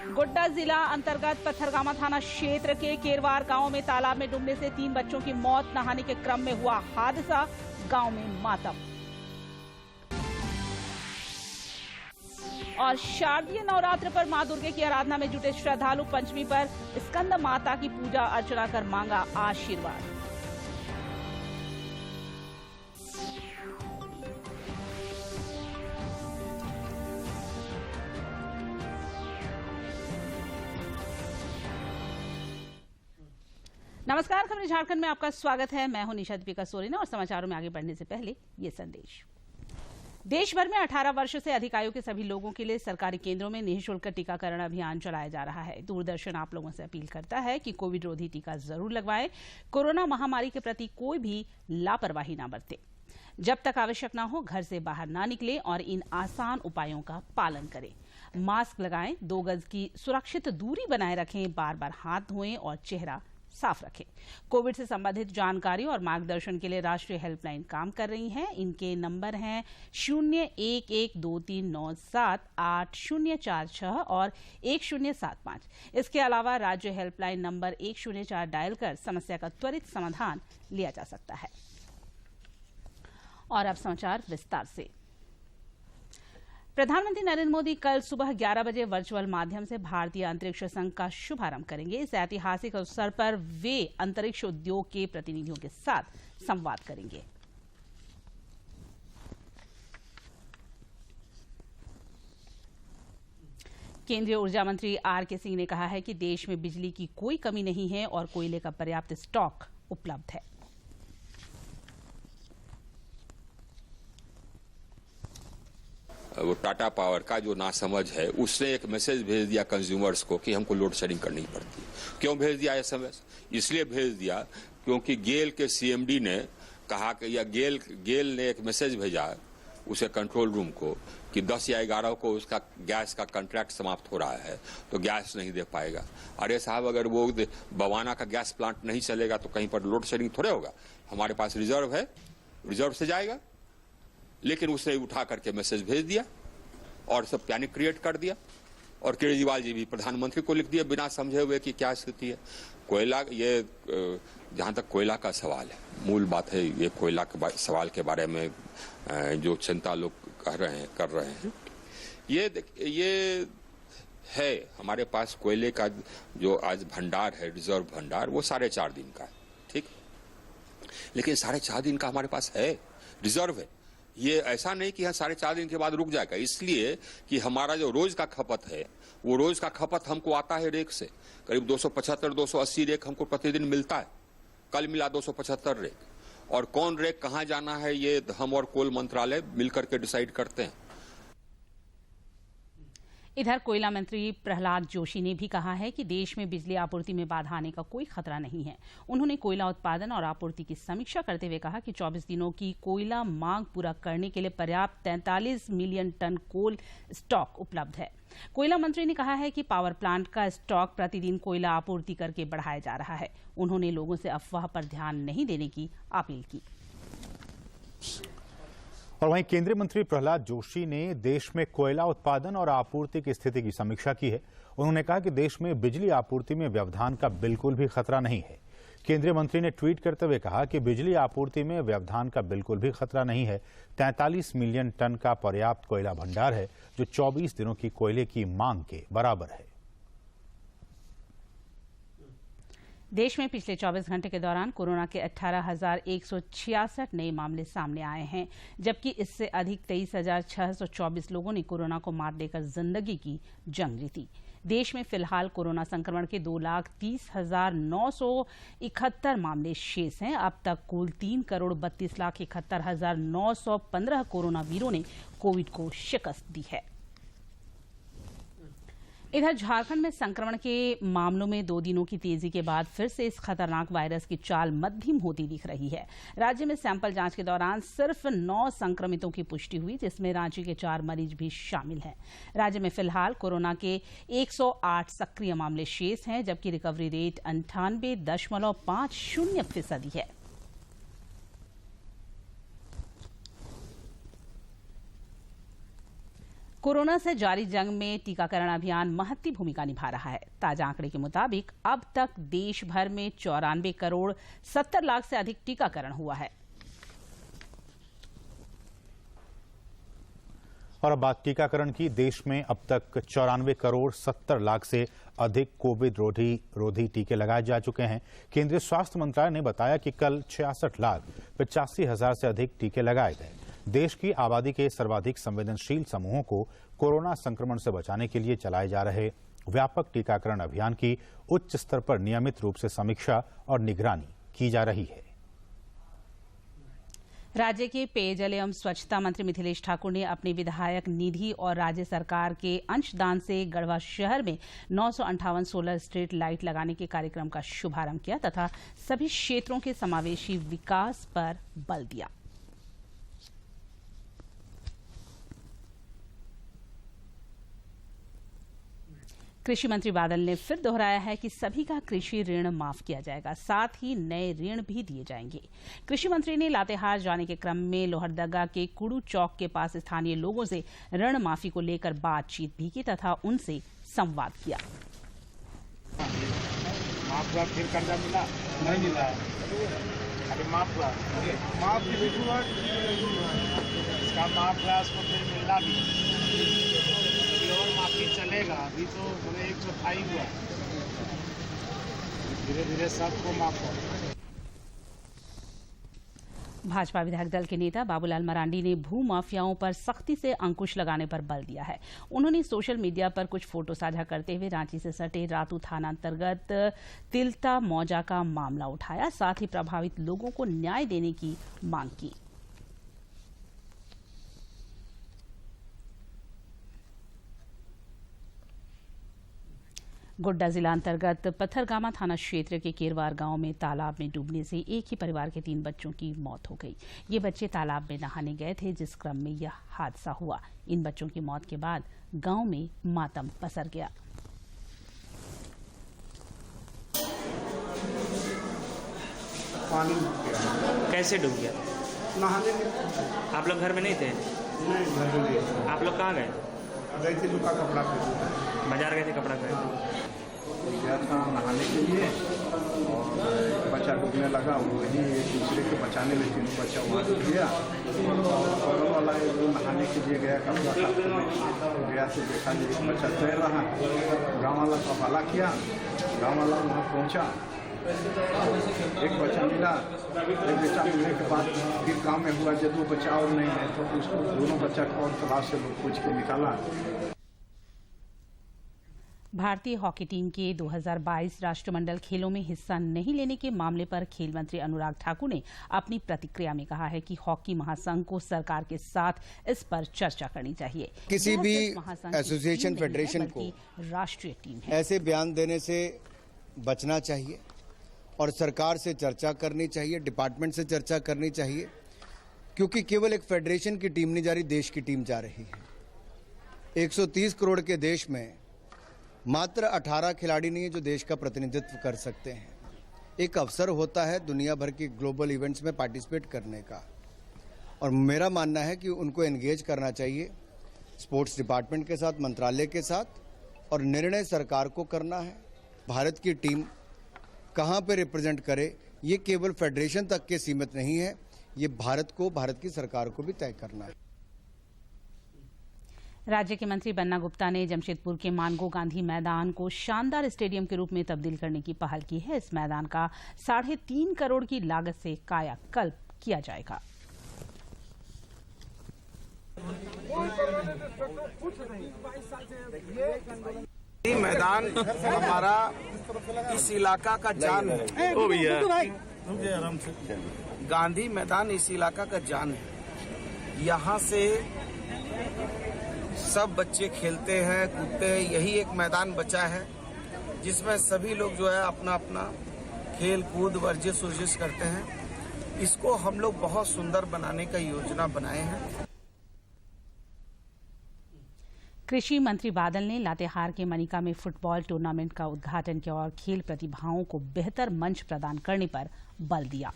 गोड्डा जिला अंतर्गत पत्थरगामा थाना क्षेत्र के केरवार गांव में तालाब में डूबने से 3 बच्चों की मौत। नहाने के क्रम में हुआ हादसा, गांव में मातम। और शारदीय नवरात्र पर मां दुर्गे की आराधना में जुटे श्रद्धालु पंचमी पर स्कंद माता की पूजा अर्चना कर मांगा आशीर्वाद। नमस्कार, खबरें झारखंड में आपका स्वागत है। मैं हूं निशा दीपिका सोरेन और समाचारों में आगे बढ़ने से पहले ये संदेश। देश भर में 18 वर्ष से अधिक आयु के सभी लोगों के लिए सरकारी केंद्रों में निःशुल्क टीकाकरण अभियान चलाया जा रहा है। दूरदर्शन आप लोगों से अपील करता है कि कोविड रोधी टीका जरूर लगवाएं। कोरोना महामारी के प्रति कोई भी लापरवाही ना बरते। जब तक आवश्यक ना हो घर से बाहर ना निकलें और इन आसान उपायों का पालन करें। मास्क लगाएं, 2 गज की सुरक्षित दूरी बनाए रखें, बार बार हाथ धोएं और चेहरा साफ रखें। कोविड से संबंधित जानकारी और मार्गदर्शन के लिए राष्ट्रीय हेल्पलाइन काम कर रही हैं। इनके नंबर हैं 011239780046 और 1075। इसके अलावा राज्य हेल्पलाइन नंबर 104 डायल कर समस्या का त्वरित समाधान लिया जा सकता है। और अब समाचार विस्तार से। प्रधानमंत्री नरेंद्र मोदी कल सुबह 11 बजे वर्चुअल माध्यम से भारतीय अंतरिक्ष संघ का शुभारंभ करेंगे। इस ऐतिहासिक अवसर पर वे अंतरिक्ष उद्योग के प्रतिनिधियों के साथ संवाद करेंगे। केंद्रीय ऊर्जा मंत्री आर.के. सिंह ने कहा है कि देश में बिजली की कोई कमी नहीं है और कोयले का पर्याप्त स्टॉक उपलब्ध है। वो टाटा पावर का जो नासमझ है उसने एक मैसेज भेज दिया कंज्यूमर्स को कि हमको लोड शेडिंग करनी पड़ती है। क्यों भेज दिया एसएमएस? इसलिए भेज दिया क्योंकि गेल के सीएमडी ने कहा कि या गेल ने एक मैसेज भेजा उसे कंट्रोल रूम को कि 10 या 11 को उसका गैस का कॉन्ट्रैक्ट समाप्त हो रहा है तो गैस नहीं दे पाएगा। अरे साहब, अगर वो बवाना का गैस प्लांट नहीं चलेगा तो कहीं पर लोड शेडिंग थोड़े होगा। हमारे पास रिजर्व है, रिजर्व से जाएगा। लेकिन उसने उठा करके मैसेज भेज दिया और सब पैनिक क्रिएट कर दिया। और केजरीवाल जी भी प्रधानमंत्री को लिख दिया बिना समझे हुए कि क्या स्थिति है। कोयला, ये जहां तक कोयला का सवाल है, मूल बात है ये कोयला के सवाल के बारे में जो चिंता लोग कर रहे हैं ये है। हमारे पास कोयले का जो आज भंडार है, रिजर्व भंडार, वो 4.5 दिन का है, ठीक। लेकिन 4.5 दिन का हमारे पास है, रिजर्व है। ये ऐसा नहीं कि 4.5 दिन के बाद रुक जाएगा, इसलिए कि हमारा जो रोज का खपत है वो रोज का खपत हमको आता है रेक से। करीब 275-280 रेक हमको प्रतिदिन मिलता है। कल मिला 275 रेक। और कौन रेक कहां जाना है ये हम और कोल मंत्रालय मिलकर के डिसाइड करते हैं। इधर कोयला मंत्री प्रहलाद जोशी ने भी कहा है कि देश में बिजली आपूर्ति में बाधा आने का कोई खतरा नहीं है। उन्होंने कोयला उत्पादन और आपूर्ति की समीक्षा करते हुए कहा कि 24 दिनों की कोयला मांग पूरा करने के लिए पर्याप्त 43 मिलियन टन कोल स्टॉक उपलब्ध है। कोयला मंत्री ने कहा है कि पावर प्लांट का स्टॉक प्रतिदिन कोयला आपूर्ति करके बढ़ाया जा रहा है। उन्होंने लोगों से अफवाह पर ध्यान नहीं देने की अपील की। और वहीं केंद्रीय मंत्री प्रहलाद जोशी ने देश में कोयला उत्पादन और आपूर्ति की स्थिति की समीक्षा की है। उन्होंने कहा कि देश में बिजली आपूर्ति में व्यवधान का बिल्कुल भी खतरा नहीं है। केंद्रीय मंत्री ने ट्वीट करते हुए कहा कि बिजली आपूर्ति में व्यवधान का बिल्कुल भी खतरा नहीं है। 43 मिलियन टन का पर्याप्त कोयला भंडार है जो 24 दिनों की कोयले की मांग के बराबर है। देश में पिछले 24 घंटे के दौरान कोरोना के 18,166 नए मामले सामने आए हैं, जबकि इससे अधिक 23,624 लोगों ने कोरोना को मात देकर जिंदगी की जंग जीती। देश में फिलहाल कोरोना संक्रमण के 2,30,971 मामले शेष हैं। अब तक कुल 3,32,71,915 कोरोना वीरों ने कोविड को शिकस्त दी है। इधर झारखंड में संक्रमण के मामलों में 2 दिनों की तेजी के बाद फिर से इस खतरनाक वायरस की चाल मध्यम होती दिख रही है। राज्य में सैंपल जांच के दौरान सिर्फ 9 संक्रमितों की पुष्टि हुई, जिसमें रांची के 4 मरीज भी शामिल हैं। राज्य में फिलहाल कोरोना के 108 सक्रिय मामले शेष हैं, जबकि रिकवरी रेट 98.50% है। कोरोना से जारी जंग में टीकाकरण अभियान महत्वपूर्ण भूमिका निभा रहा है। ताजा आंकड़े के मुताबिक अब तक देश भर में 94 करोड़ 70 लाख से अधिक टीकाकरण हुआ है। और अब बात टीकाकरण की। देश में अब तक 94 करोड़ 70 लाख से अधिक कोविड रोधी टीके लगाए जा चुके हैं। केंद्रीय स्वास्थ्य मंत्रालय ने बताया कि कल 66,85,000 से अधिक टीके लगाए गए। देश की आबादी के सर्वाधिक संवेदनशील समूहों को कोरोना संक्रमण से बचाने के लिए चलाए जा रहे व्यापक टीकाकरण अभियान की उच्च स्तर पर नियमित रूप से समीक्षा और निगरानी की जा रही है। राज्य के पेयजल एवं स्वच्छता मंत्री मिथिलेश ठाकुर ने अपनी विधायक निधि और राज्य सरकार के अंशदान से गढ़वा शहर में 958 सोलर स्ट्रीट लाइट लगाने के कार्यक्रम का शुभारंभ किया तथा सभी क्षेत्रों के समावेशी विकास पर बल दिया। कृषि मंत्री बादल ने फिर दोहराया है कि सभी का कृषि ऋण माफ किया जाएगा, साथ ही नए ऋण भी दिए जाएंगे। कृषि मंत्री ने लातेहार जाने के क्रम में लोहरदगा के कुड़ू चौक के पास स्थानीय लोगों से ऋण माफी को लेकर बातचीत भी की तथा उनसे संवाद किया। माफ हुआ, फिर कर्जा मिला नहीं मिला, अरे माफ हुआ, माफ भी हुआ, इसका माफ हुआ, उसको फिर मिलना भी और माफी चलेगा। अभी तो 128 हुआ, धीरे धीरे सबको माफ हो। भाजपा विधायक दल के नेता बाबूलाल मरांडी ने भू माफियाओं पर सख्ती से अंकुश लगाने पर बल दिया है। उन्होंने सोशल मीडिया पर कुछ फोटो साझा करते हुए रांची से सटे रातू थाना अंतर्गत तिलता मौजा का मामला उठाया, साथ ही प्रभावित लोगों को न्याय देने की मांग की। गोड्डा जिला अंतर्गत पत्थरगामा थाना क्षेत्र के केरवार गांव में तालाब में डूबने से एक ही परिवार के 3 बच्चों की मौत हो गई। ये बच्चे तालाब में नहाने गए थे, जिस क्रम में यह हादसा हुआ। इन बच्चों की मौत के बाद गांव में मातम पसर गया। पानी कैसे डूब गया? नहाने में। आप लोग घर में नहीं थे? नहीं, घर में नहीं। आप लोग कहाँ गए? गए थे लुका कपड़ा खरीदने। बाजार गए थे कपड़ा खरीदने? गया था नहाने के लिए और बच्चा डूबने लगा। वही एक दूसरे को बचाने में 3 बच्चा वहाँ डूब गया और वाला जो नहाने के लिए गया कपड़ा खरीदने गया तो देखा कि एक बच्चा तैर रहा। गाँव वाला को हवाला किया, गाँव वाला वहाँ पहुँचा, एक बच्चा मिला। एक बच्चा मिलने के बाद फिर गाँव में हुआ जब 2 बच्चा और नहीं है तो उसको दोनों बच्चा को और तलाश से लोग खोज के निकाला। भारतीय हॉकी टीम के 2022 राष्ट्रमंडल खेलों में हिस्सा नहीं लेने के मामले पर खेल मंत्री अनुराग ठाकुर ने अपनी प्रतिक्रिया में कहा है कि हॉकी महासंघ को सरकार के साथ इस पर चर्चा करनी चाहिए। किसी भी एसोसिएशन फेडरेशन को राष्ट्रीय टीम है, ऐसे बयान देने से बचना चाहिए और सरकार से चर्चा करनी चाहिए, डिपार्टमेंट से चर्चा करनी चाहिए, क्योंकि केवल एक फेडरेशन की टीम नहीं जा रही, देश की टीम जा रही है। 130 करोड़ के देश में मात्र 18 खिलाड़ी नहीं है जो देश का प्रतिनिधित्व कर सकते हैं। एक अवसर होता है दुनिया भर के ग्लोबल इवेंट्स में पार्टिसिपेट करने का, और मेरा मानना है कि उनको एंगेज करना चाहिए स्पोर्ट्स डिपार्टमेंट के साथ, मंत्रालय के साथ, और निर्णय सरकार को करना है। भारत की टीम कहाँ पे रिप्रेजेंट करे ये केवल फेडरेशन तक के सीमित नहीं है, ये भारत को, भारत की सरकार को भी तय करना है। राज्य के मंत्री बन्ना गुप्ता ने जमशेदपुर के मानगो गांधी मैदान को शानदार स्टेडियम के रूप में तब्दील करने की पहल की है। इस मैदान का 3.5 करोड़ की लागत से कायाकल्प किया जाएगा। मैदान हमारा इस इलाका का जान है। ओ भैया, गांधी मैदान इस इलाका का जान है। यहाँ से सब बच्चे खेलते हैं, कूदते हैं। यही एक मैदान बचा है जिसमें सभी लोग जो है अपना अपना खेल कूद वर्जिश करते हैं। इसको हम लोग बहुत सुंदर बनाने का योजना बनाए हैं। कृषि मंत्री बादल ने लातेहार के मनिका में फुटबॉल टूर्नामेंट का उद्घाटन किया और खेल प्रतिभाओं को बेहतर मंच प्रदान करने पर बल दिया।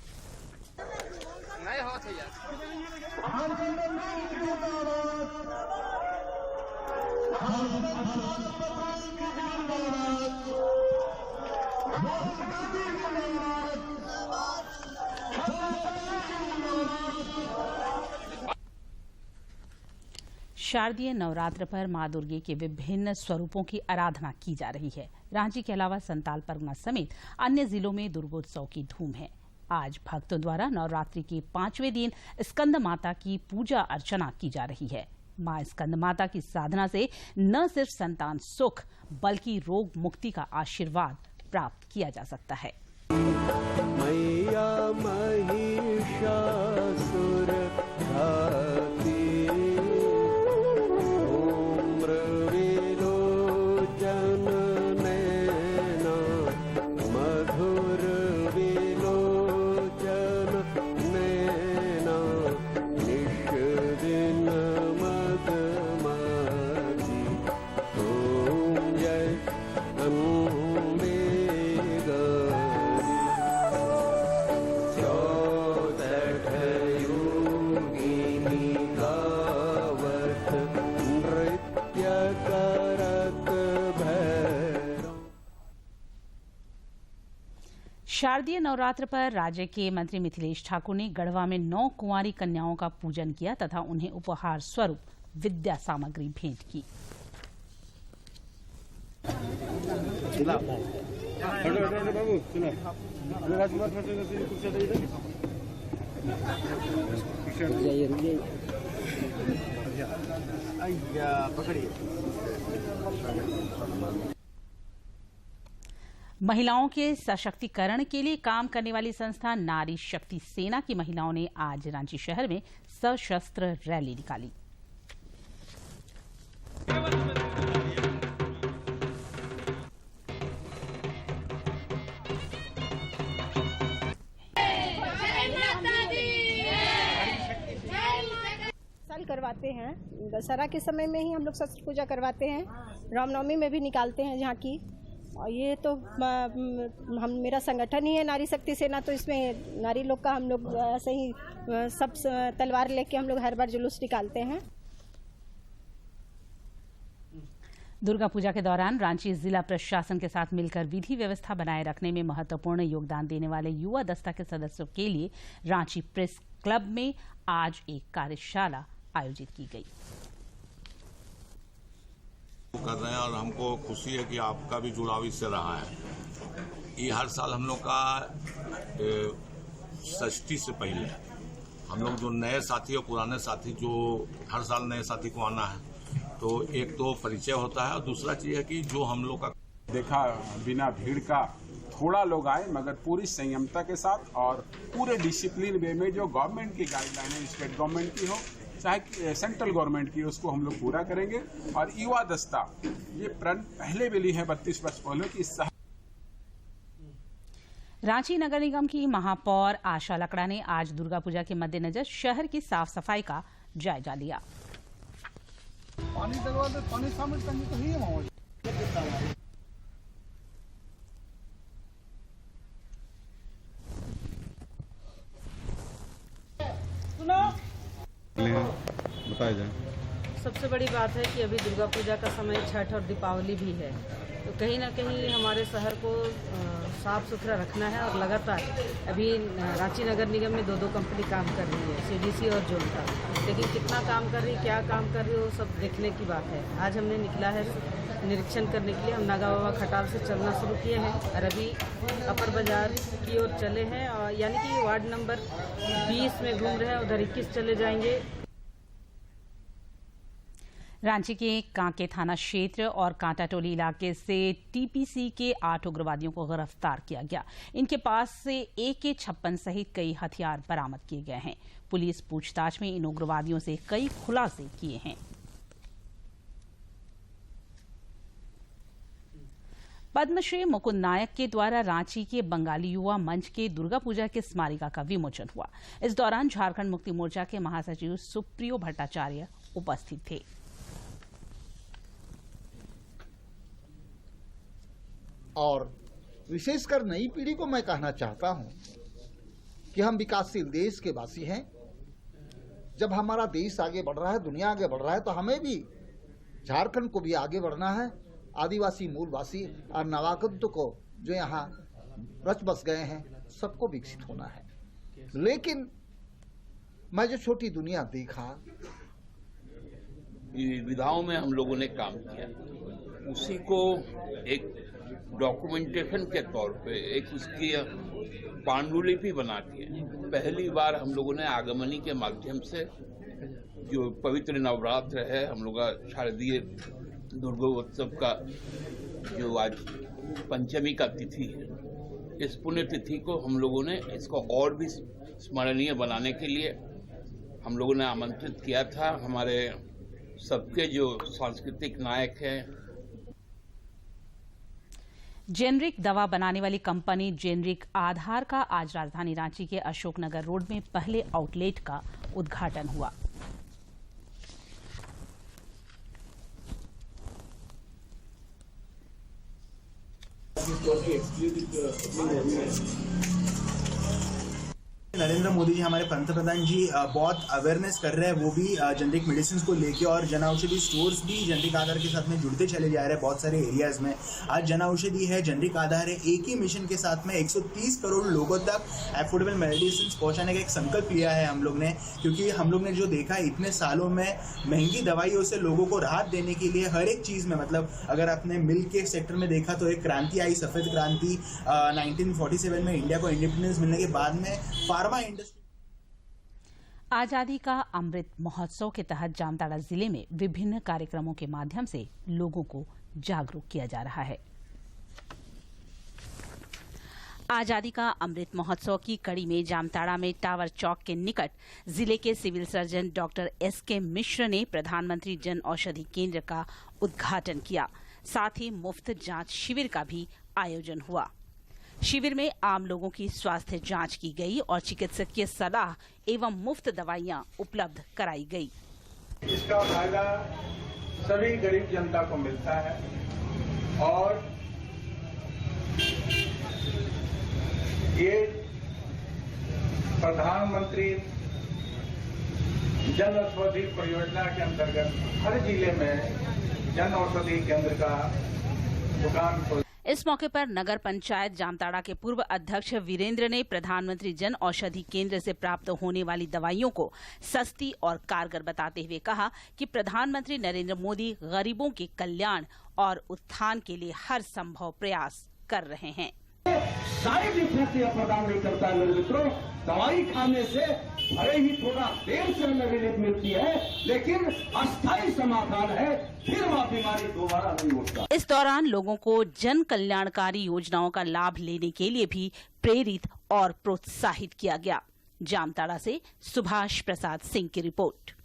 शारदीय नवरात्र पर मां दुर्गे के विभिन्न स्वरूपों की आराधना की जा रही है। रांची के अलावा संताल परगना समेत अन्य जिलों में दुर्गोत्सव की धूम है। आज भक्तों द्वारा नवरात्रि के 5वें दिन स्कंद माता की पूजा अर्चना की जा रही है। मां स्कंद माता की साधना से न सिर्फ संतान सुख बल्कि रोग मुक्ति का आशीर्वाद प्राप्त किया जा सकता है। मैया महिषासुर घाती शारदीय नवरात्र पर राज्य के मंत्री मिथिलेश ठाकुर ने गढ़वा में 9 कुंवारी कन्याओं का पूजन किया तथा उन्हें उपहार स्वरूप विद्या सामग्री भेंट की। महिलाओं के सशक्तिकरण के लिए काम करने वाली संस्था नारी शक्ति सेना की महिलाओं ने आज रांची शहर में सशस्त्र रैली निकाली। करवाते हैं, दशहरा के समय में ही हम लोग शस्त्र पूजा करवाते हैं, रामनवमी में भी निकालते हैं जहाँ की। और ये तो हम मेरा संगठन ही है नारी शक्ति सेना, तो इसमें नारी लोग का हम लोग ऐसे ही सब तलवार लेके हम लोग हर बार जुलूस निकालते हैं। दुर्गा पूजा के दौरान रांची जिला प्रशासन के साथ मिलकर विधि व्यवस्था बनाए रखने में महत्वपूर्ण योगदान देने वाले युवा दस्ता के सदस्यों के लिए रांची प्रेस क्लब में आज एक कार्यशाला आयोजित की गई। कर रहे हैं और हमको खुशी है कि आपका भी जुड़ाव इससे रहा है। ये हर साल हम लोग का षष्ठी से पहले हम लोग जो नए साथी और पुराने साथी जो हर साल नए साथी को आना है, तो एक तो परिचय होता है और दूसरा चीज है कि जो हम लोग का देखा बिना भीड़ का थोड़ा लोग आए मगर पूरी संयमता के साथ और पूरे डिसिप्लिन वे में जो गवर्नमेंट की गाइडलाइन है, स्टेट गवर्नमेंट की हो चाहे सेंट्रल गवर्नमेंट की, उसको हम लोग पूरा करेंगे। और युवा दस्ता ये प्रण पहले भी ली है 32 वर्ष पहले की। रांची नगर निगम की महापौर आशा लकड़ा ने आज दुर्गा पूजा के मद्देनजर शहर की साफ सफाई का जायजा लिया। पानी डलवा दे, पानी शामिल करनी तो ही है। बताया जाए। सबसे बड़ी बात है कि अभी दुर्गा पूजा का समय छठ और दीपावली भी है, तो कहीं ना कहीं हमारे शहर को साफ सुथरा रखना है। और लगातार अभी रांची नगर निगम में 2 कंपनी काम कर रही है, सीडीसी और जोनता, लेकिन कितना काम कर रही है, क्या काम कर रही है, वो सब देखने की बात है। आज हमने निकला है निरीक्षण करने के लिए। हम नागा बाबा खटाल से चलना शुरू किए हैं और अभी अपर बाजार की ओर चले हैं, और यानी कि वार्ड नंबर 20 में घूम रहे हैं, उधर 21 चले जाएंगे। रांची के कांके थाना क्षेत्र और कांटाटोली इलाके से टीपीसी के 8 उग्रवादियों को गिरफ्तार किया गया। इनके पास से AK-56 सहित कई हथियार बरामद किए गए हैं। पुलिस पूछताछ में इन उग्रवादियों से कई खुलासे किए हैं। पद्मश्री मुकुंद नायक के द्वारा रांची के बंगाली युवा मंच के दुर्गा पूजा के स्मारिका का विमोचन हुआ। इस दौरान झारखंड मुक्ति मोर्चा के महासचिव सुप्रियो भट्टाचार्य उपस्थित थे। और विशेषकर नई पीढ़ी को मैं कहना चाहता हूं कि हम विकासशील देश के वासी हैं। जब हमारा देश आगे बढ़ रहा है, दुनिया आगे बढ़ रहा है, तो हमें भी झारखंड को भी आगे बढ़ना है। आदिवासी मूलवासी और नवागंतुकों को जो यहाँ रच बस गए हैं सबको विकसित होना है। लेकिन मैं जो छोटी दुनिया देखा, विधाओं में हम लोगों ने काम किया, उसी को एक डॉक्यूमेंटेशन के तौर पे एक उसकी पांडुलिपि बना के पहली बार हम लोगों ने आगमनी के माध्यम से जो पवित्र नवरात्र है, हम लोग का शारदीय दुर्गोत्सव का जो आज पंचमी का तिथि है, इस पुण्य तिथि को हम लोगों ने इसको और भी स्मरणीय बनाने के लिए हम लोगों ने आमंत्रित किया था। हमारे सबके जो सांस्कृतिक नायक हैं। जेनरिक दवा बनाने वाली कंपनी जेनरिक आधार का आज राजधानी रांची के अशोकनगर रोड में पहले आउटलेट का उद्घाटन हुआ। नरेंद्र मोदी जी, हमारे पंतप्रधान जी बहुत अवेयरनेस कर रहे हैं, वो भी जेनरिक मेडिसिन को लेके, और जन औषधि स्टोर्स भी जेनरिक आधार के साथ में जुड़ते चले जा रहे हैं बहुत सारे एरियाज में। आज जन औषधि है, जेनरिक आधार है, एक ही मिशन के साथ में 130 करोड़ लोगों तक एफोर्डेबल मेडिसिन पहुंचाने का एक संकल्प लिया है हम लोग ने, क्योंकि हम लोग ने जो देखा है इतने सालों में महंगी दवाइयों से लोगों को राहत देने के लिए हर एक चीज़ में, मतलब अगर आपने मिल्क के सेक्टर में देखा तो एक क्रांति आई, सफ़ेद क्रांति 1947 में इंडिया को इंडिपेंडेंस मिलने के बाद में फार्मा इंडस्ट्री। आजादी का अमृत महोत्सव के तहत जामताड़ा जिले में विभिन्न कार्यक्रमों के माध्यम से लोगों को जागरूक किया जा रहा है। आजादी का अमृत महोत्सव की कड़ी में जामताड़ा में टावर चौक के निकट जिले के सिविल सर्जन डॉक्टर एस.के. मिश्र ने प्रधानमंत्री जन औषधि केंद्र का उद्घाटन किया। साथ ही मुफ्त जांच शिविर का भी आयोजन हुआ। शिविर में आम लोगों की स्वास्थ्य जांच की गई और चिकित्सकीय सलाह एवं मुफ्त दवाइयां उपलब्ध कराई गई। इसका फायदा सभी गरीब जनता को मिलता है और ये प्रधानमंत्री जन औषधि परियोजना के अंतर्गत हर जिले में जन औषधि केंद्र का दुकान खोल। इस मौके पर नगर पंचायत जामताड़ा के पूर्व अध्यक्ष वीरेंद्र ने प्रधानमंत्री जन औषधि केंद्र से प्राप्त होने वाली दवाइयों को सस्ती और कारगर बताते हुए कहा कि प्रधानमंत्री नरेंद्र मोदी गरीबों के कल्याण और उत्थान के लिए हर संभव प्रयास कर रहे हैं। साइड इफेक्ट यह प्रदान नहीं करता है मेरे मित्रों। दवाई खाने से भले ही थोड़ा देर से हमें रिलीफ मिलती है, लेकिन अस्थायी समाधान है, फिर वह बीमारी दोबारा नहीं होता। इस दौरान लोगों को जन कल्याणकारी योजनाओं का लाभ लेने के लिए भी प्रेरित और प्रोत्साहित किया गया। जामताड़ा से सुभाष प्रसाद सिंह की रिपोर्ट।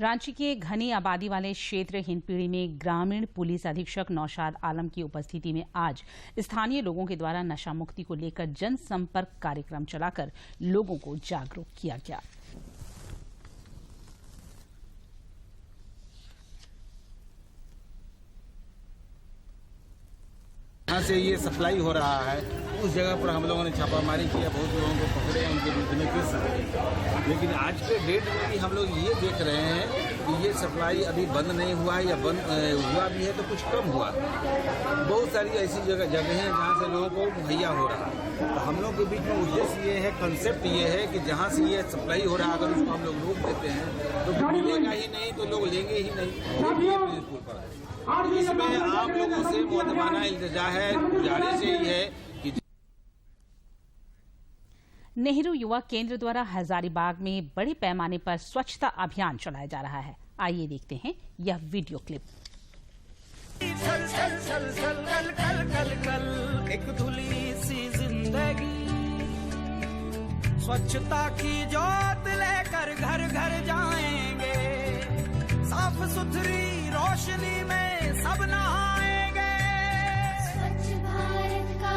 रांची के घनी आबादी वाले क्षेत्र हिंदपीढ़ी में ग्रामीण पुलिस अधीक्षक नौशाद आलम की उपस्थिति में आज स्थानीय लोगों के द्वारा नशा मुक्ति को लेकर जनसंपर्क कार्यक्रम चलाकर लोगों को जागरूक किया गया। यहाँ से ये सप्लाई हो रहा है, उस जगह पर हम लोगों ने छापामारी किया, बहुत लोगों को पकड़े, उनके विरुद्ध में केस किए। लेकिन आज के डेट में भी हम लोग ये देख रहे हैं कि ये सप्लाई अभी बंद नहीं हुआ है, या बंद हुआ भी है तो कुछ कम हुआ। बहुत सारी ऐसी जगह हैं जहाँ से लोगों को मुहैया हो रहा है। तो हम लोग के बीच में उद्देश्य ये है, कंसेप्ट ये है कि जहाँ से ये सप्लाई हो रहा है अगर उसको हम लोग रोक देते हैं तो मिलेगा ही नहीं, तो लोग लेंगे ही नहीं। इसमें आप लोगों से मुअद्दबाना इल्तिजा है, गुजारिश यही है कि नेहरू युवा केंद्र द्वारा हजारीबाग में बड़े पैमाने पर स्वच्छता अभियान चलाया जा रहा है। आइए देखते हैं यह वीडियो क्लिप। चल चल चल चल कल कल कल कल एक धुली सी जिंदगी, स्वच्छता की जोत लेकर घर घर जाएंगे, साफ सुथरी रोशनी में सब नहाएंगे। स्वच्छ भारत का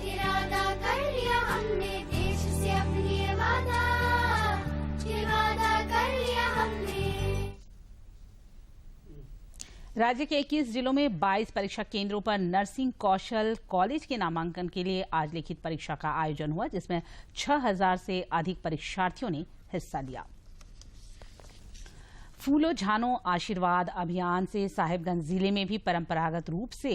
इरादा कर लिया हमने, देश से अपनी वादा कर लिया हमने। राज्य के 21 जिलों में 22 परीक्षा केंद्रों पर नर्सिंग कौशल कॉलेज के नामांकन के लिए आज लिखित परीक्षा का आयोजन हुआ, जिसमें 6000 से अधिक परीक्षार्थियों ने हिस्सा लिया। फूलो झानो आशीर्वाद अभियान से साहिबगंज जिले में भी परंपरागत रूप से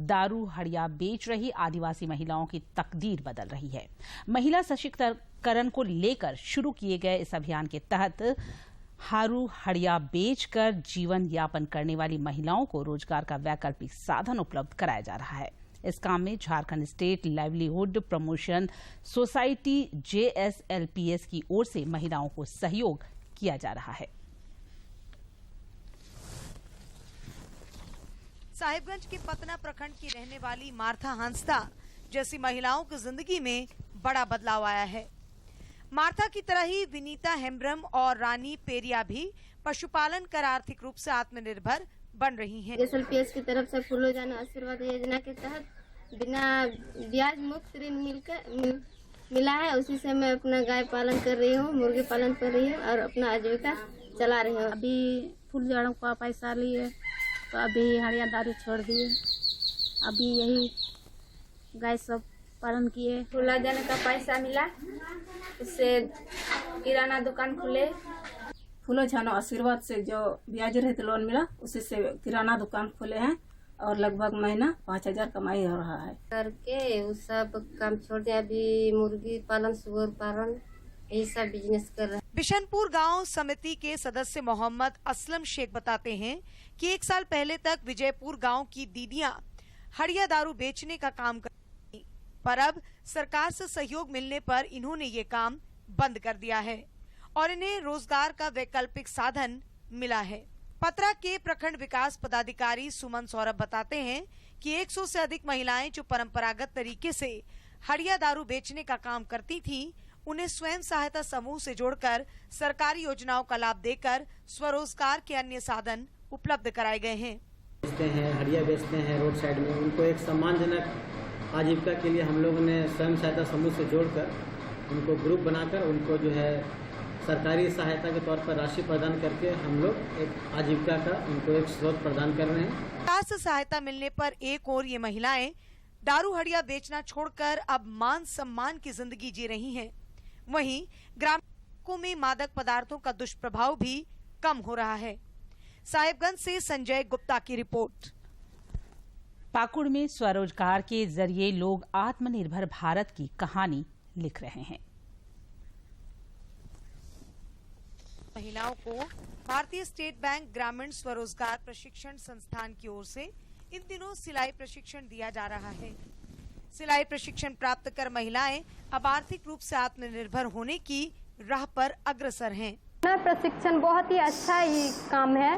दारू हड़िया बेच रही आदिवासी महिलाओं की तकदीर बदल रही है। महिला सशक्तिकरण को लेकर शुरू किए गए इस अभियान के तहत हारू हड़िया बेचकर जीवन यापन करने वाली महिलाओं को रोजगार का वैकल्पिक साधन उपलब्ध कराया जा रहा है। इस काम में Jharkhand state livelihood promotion society JSLPS की ओर से महिलाओं को सहयोग किया जा रहा है। साहिबगंज के पतना प्रखंड की रहने वाली मार्था हंसदा जैसी महिलाओं की जिंदगी में बड़ा बदलाव आया है। मार्था की तरह ही विनीता हेम्ब्रम और रानी पेरिया भी पशुपालन कर आर्थिक रूप से आत्मनिर्भर बन रही हैं। JSLPS की तरफ से फूलो जानो आशीर्वाद योजना के तहत बिना ब्याज मुक्त ऋण मिला है। उसी से मैं अपना गाय पालन कर रही हूँ, मुर्गी पालन कर रही हूँ और अपना आजीविका चला रही हूँ। अभी फूल झाड़ों का पैसा लिए तो अभी हड़िया दारू छोड़ दिए, अभी यही गाय सब पालन किए। फूला जाने का पैसा मिला, उससे किराना दुकान खुले। फूलो झानो आशीर्वाद से जो ब्याज रहित लोन मिला उसी से किराना दुकान खोले हैं और लगभग महीना 5,000 कमाई हो रहा है। करके उस सब काम छोड़ दिया, अभी मुर्गी पालन सुअर पालन यही सब बिजनेस कर रहे हैं। बिशनपुर गांव समिति के सदस्य मोहम्मद असलम शेख बताते हैं कि 1 साल पहले तक विजयपुर गांव की दीदियां हड़िया दारू बेचने का काम करती, पर अब सरकार से सहयोग मिलने पर इन्होंने ये काम बंद कर दिया है और इन्हें रोजगार का वैकल्पिक साधन मिला है। पतरा के प्रखंड विकास पदाधिकारी सुमन सौरभ बताते हैं कि 100 से अधिक महिलाएं जो परंपरागत तरीके से हड़िया दारू बेचने का काम करती थीं, उन्हें स्वयं सहायता समूह से जोड़कर सरकारी योजनाओं का लाभ देकर स्वरोजगार के अन्य साधन उपलब्ध कराए गए हैं। बेचते हैं, हड़िया बेचते हैं रोड साइड में, उनको एक सम्मानजनक आजीविका के लिए हम लोगों ने स्वयं सहायता समूह से जोड़कर उनको ग्रुप बनाकर उनको जो है सरकारी सहायता के तौर पर राशि प्रदान करके हम लोग एक आजीविका का उनको एक स्रोत प्रदान कर रहे हैं। सरकार से सहायता मिलने पर एक और ये महिलाएं दारू हड़िया बेचना छोड़कर अब मान सम्मान की जिंदगी जी रही हैं। वहीं ग्रामीणों में मादक पदार्थों का दुष्प्रभाव भी कम हो रहा है। साहिबगंज से संजय गुप्ता की रिपोर्ट। पाकुड़ में स्वरोजगार के जरिए लोग आत्मनिर्भर भारत की कहानी लिख रहे हैं। महिलाओं को भारतीय स्टेट बैंक ग्रामीण स्वरोजगार प्रशिक्षण संस्थान की ओर से इन दिनों सिलाई प्रशिक्षण दिया जा रहा है। सिलाई प्रशिक्षण प्राप्त कर महिलाएं अब आर्थिक रूप से आत्मनिर्भर होने की राह पर अग्रसर हैं। प्रशिक्षण बहुत ही अच्छा ही काम है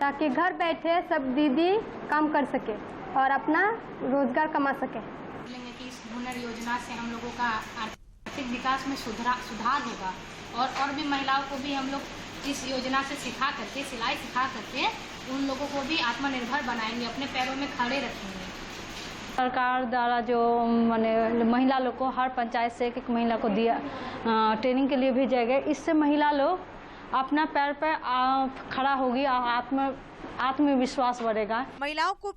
ताकि घर बैठे सब दीदी काम कर सके और अपना रोजगार कमा सके। कि इस हुनर योजना से हम लोगों का आर्थिक विकास में सुधार होगा और भी महिलाओं को भी हम लोग इस योजना से सिखा करके सिलाई सिखा करके उन लोगों को भी आत्मनिर्भर बनाएंगे, अपने पैरों में खड़े रखेंगे। सरकार द्वारा जो माने महिला लोग को हर पंचायत से एक महिला को दिया ट्रेनिंग के लिए भेजा गया, इससे महिला लोग अपना पैर पर खड़ा होगी और आत्मविश्वास बढ़ेगा। महिलाओं को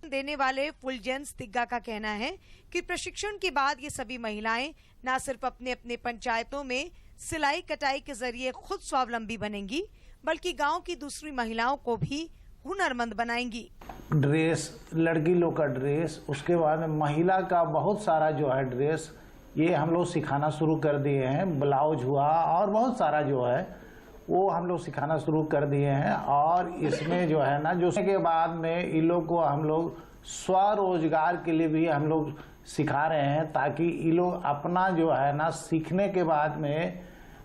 देने वाले फुलजेंस तिग्गा का कहना है कि प्रशिक्षण के बाद ये सभी महिलाएं न सिर्फ अपने अपने पंचायतों में सिलाई कटाई के जरिए खुद स्वावलंबी बनेंगी, बल्कि गांव की दूसरी महिलाओं को भी हुनरमंद बनाएंगी। ड्रेस, लड़की लोग का ड्रेस, उसके बाद महिला का बहुत सारा जो है ड्रेस, ये हम लोग सिखाना शुरू कर दिए हैं। ब्लाउज हुआ और बहुत सारा जो है वो हम लोग सिखाना शुरू कर दिए हैं। और इसमें जो है ना, जो के बाद में इन लोग को हम लोग स्वरोजगार के लिए भी हम लोग सिखा रहे हैं, ताकि ये लोग अपना जो है ना सीखने के बाद में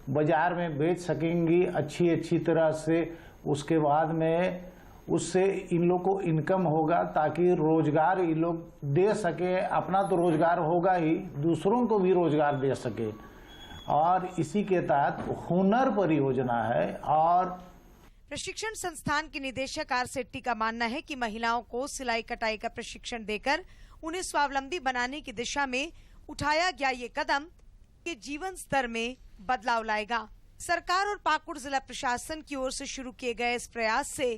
बाजार में बेच सकेंगी अच्छी तरह से। उसके बाद में उससे इन लोग को इनकम होगा, ताकि रोजगार ये लोग दे सके। अपना तो रोजगार होगा ही, दूसरों को भी रोजगार दे सके। और इसी के तहत हुनर परियोजना है। और प्रशिक्षण संस्थान के निदेशक आर सेट्टी का मानना है कि महिलाओं को सिलाई कटाई का प्रशिक्षण देकर उन्हें स्वावलंबी बनाने की दिशा में उठाया गया ये कदम के जीवन स्तर में बदलाव लाएगा। सरकार और पाकुड़ जिला प्रशासन की ओर से शुरू किए गए इस प्रयास से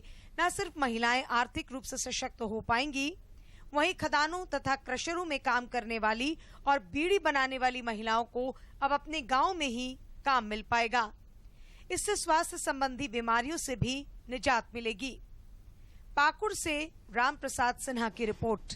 न सिर्फ महिलाएं आर्थिक रूप से सशक्त हो पाएंगी, वहीं खदानों तथा क्रशरों में काम करने वाली और बीड़ी बनाने वाली महिलाओं को अब अपने गांव में ही काम मिल पाएगा। इससे स्वास्थ्य संबंधी बीमारियों से भी निजात मिलेगी। पाकुड़ से राम प्रसाद सिन्हा की रिपोर्ट।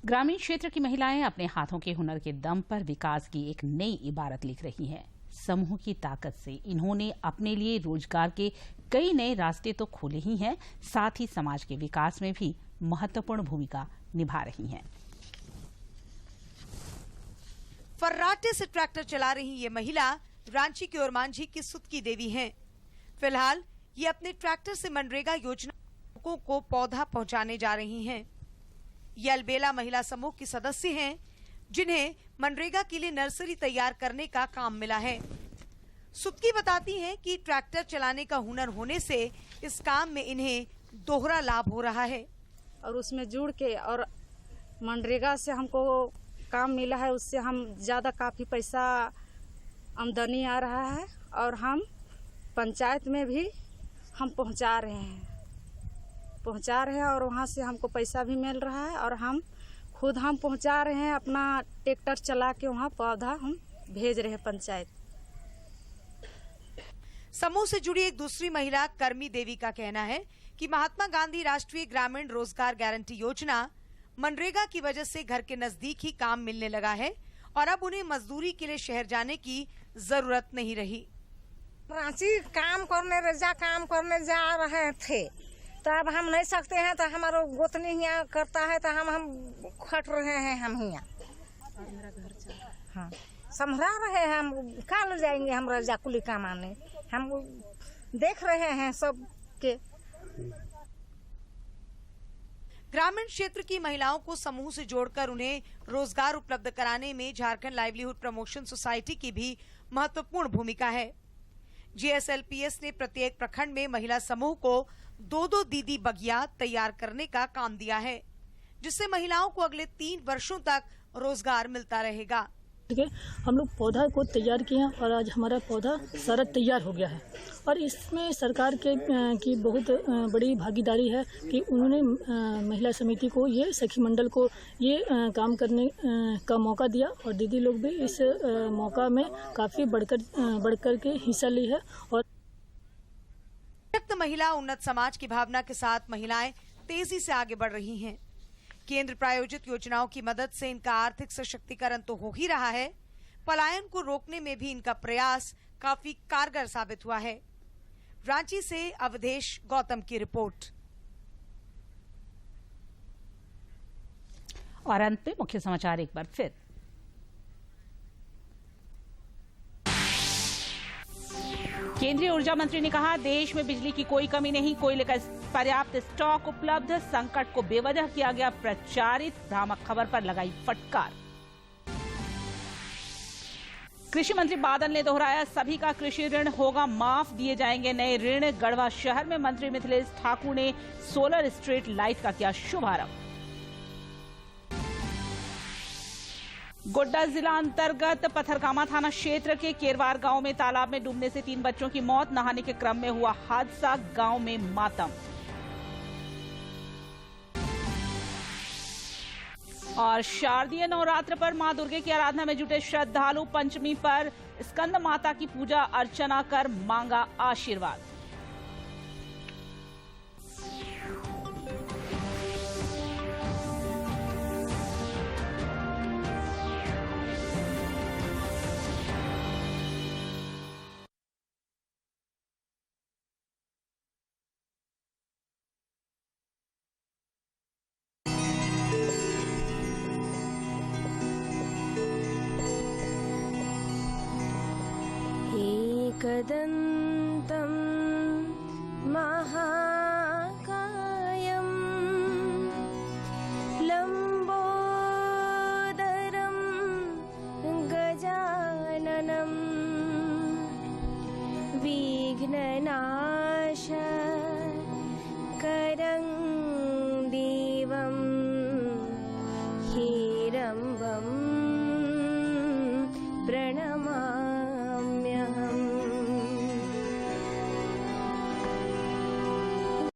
ग्रामीण क्षेत्र की महिलाएं अपने हाथों के हुनर के दम पर विकास की एक नई इबारत लिख रही हैं। समूह की ताकत से इन्होंने अपने लिए रोजगार के कई नए रास्ते तो खोले ही हैं, साथ ही समाज के विकास में भी महत्वपूर्ण भूमिका निभा रही हैं। फर्राटे से ट्रैक्टर चला रही ये महिला रांची के ओरमांझी की सुतकी देवी हैं। फिलहाल ये अपने ट्रैक्टर से मनरेगा योजना को पौधा पहुंचाने जा रही हैं। ये अलबेला महिला समूह की सदस्य हैं, जिन्हें मनरेगा के लिए नर्सरी तैयार करने का काम मिला है। सुतकी बताती हैं कि ट्रैक्टर चलाने का हुनर होने से इस काम में इन्हें दोहरा लाभ हो रहा है। और उसमें जुड़ के और मनरेगा से हमको काम मिला है, उससे हम ज़्यादा काफ़ी पैसा आमदनी आ रहा है और हम पंचायत में भी हम पहुंचा रहे हैं और वहाँ से हमको पैसा भी मिल रहा है और हम खुद हम पहुंचा रहे हैं। अपना ट्रैक्टर चला के वहाँ पौधा हम भेज रहे हैं पंचायत। समूह से जुड़ी एक दूसरी महिला कर्मी देवी का कहना है कि महात्मा गांधी राष्ट्रीय ग्रामीण रोजगार गारंटी योजना मनरेगा की वजह से घर के नजदीक ही काम मिलने लगा है और अब उन्हें मजदूरी के लिए शहर जाने की जरूरत नहीं रही। रांची काम करने जा रहे थे, तो अब हम नहीं सकते हैं, तो हमारा गोतनी यहाँ करता है, तो हम खट रहे हैं। हम यहाँ हाँ संभरा रहे हैं। हम कल जाएंगे, हम रजा कुली कमाने। हम देख रहे हैं सब के। ग्रामीण क्षेत्र की महिलाओं को समूह से जोड़कर उन्हें रोजगार उपलब्ध कराने में झारखंड लाइवलीहुड प्रमोशन सोसाइटी की भी महत्वपूर्ण भूमिका है। जीएसएलपीएस ने प्रत्येक प्रखंड में महिला समूह को 2-2 दीदी बगिया तैयार करने का काम दिया है, जिससे महिलाओं को अगले 3 वर्षों तक रोजगार मिलता रहेगा। हम लोग पौधा को तैयार किया और आज हमारा पौधा सारा तैयार हो गया है और इसमें सरकार की बहुत बड़ी भागीदारी है कि उन्होंने महिला समिति को, ये सखी मंडल को ये काम करने का मौका दिया और दीदी लोग भी इस मौका में काफ़ी बढ़कर के हिस्सा ली है। और महिला उन्नत समाज की भावना के साथ महिलाएं तेजी से आगे बढ़ रही हैं। केंद्र प्रायोजित योजनाओं की मदद से इनका आर्थिक सशक्तिकरण तो हो ही रहा है, पलायन को रोकने में भी इनका प्रयास काफी कारगर साबित हुआ है। रांची से अवधेश गौतम की रिपोर्ट। और अंत में मुख्य समाचार एक बार फिर। केंद्रीय ऊर्जा मंत्री ने कहा, देश में बिजली की कोई कमी नहीं, कोयले का पर्याप्त स्टॉक उपलब्ध। संकट को बेवजह किया गया प्रचारित, भ्रामक खबर पर लगाई फटकार। कृषि मंत्री बादल ने दोहराया, सभी का कृषि ऋण होगा माफ, दिए जाएंगे नए ऋण। गढ़वा शहर में मंत्री मिथिलेश ठाकुर ने सोलर स्ट्रीट लाइट का किया शुभारंभ। गोड्डा जिला अंतर्गत पथरगामा थाना क्षेत्र के केरवार गांव में तालाब में डूबने से 3 बच्चों की मौत। नहाने के क्रम में हुआ हादसा, गांव में मातम। और शारदीय नवरात्र पर मां दुर्गे की आराधना में जुटे श्रद्धालु। पंचमी पर स्कंद माता की पूजा अर्चना कर मांगा आशीर्वाद। कदम